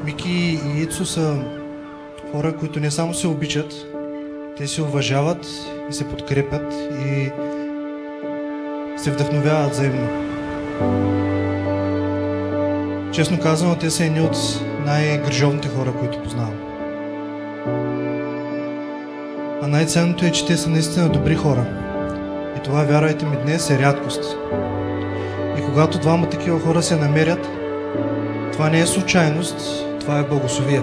Мики и Ицо са хора, които не само се обичат, те се уважават и се подкрепят и се вдъхновяват взаимно. Честно казано, те са едни от най-грижовните хора, които познавам. А най-ценното е, че те са наистина добри хора. И това, вярвайте ми, днес е рядкост. И когато двама такива хора се намерят, това не е случайност, това е благословие.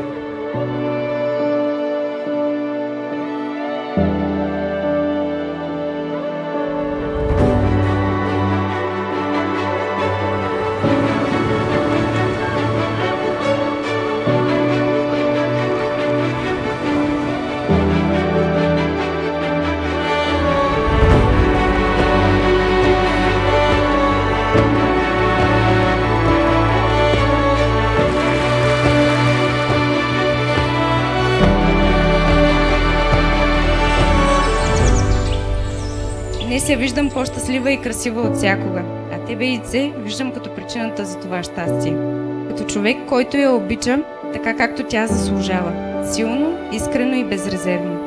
Днес я виждам по-щастлива и красива от всякога, а тебе, Ице, виждам като причината за това щастие. Като човек, който я обича, така както тя заслужава. Силно, искрено и безрезервно.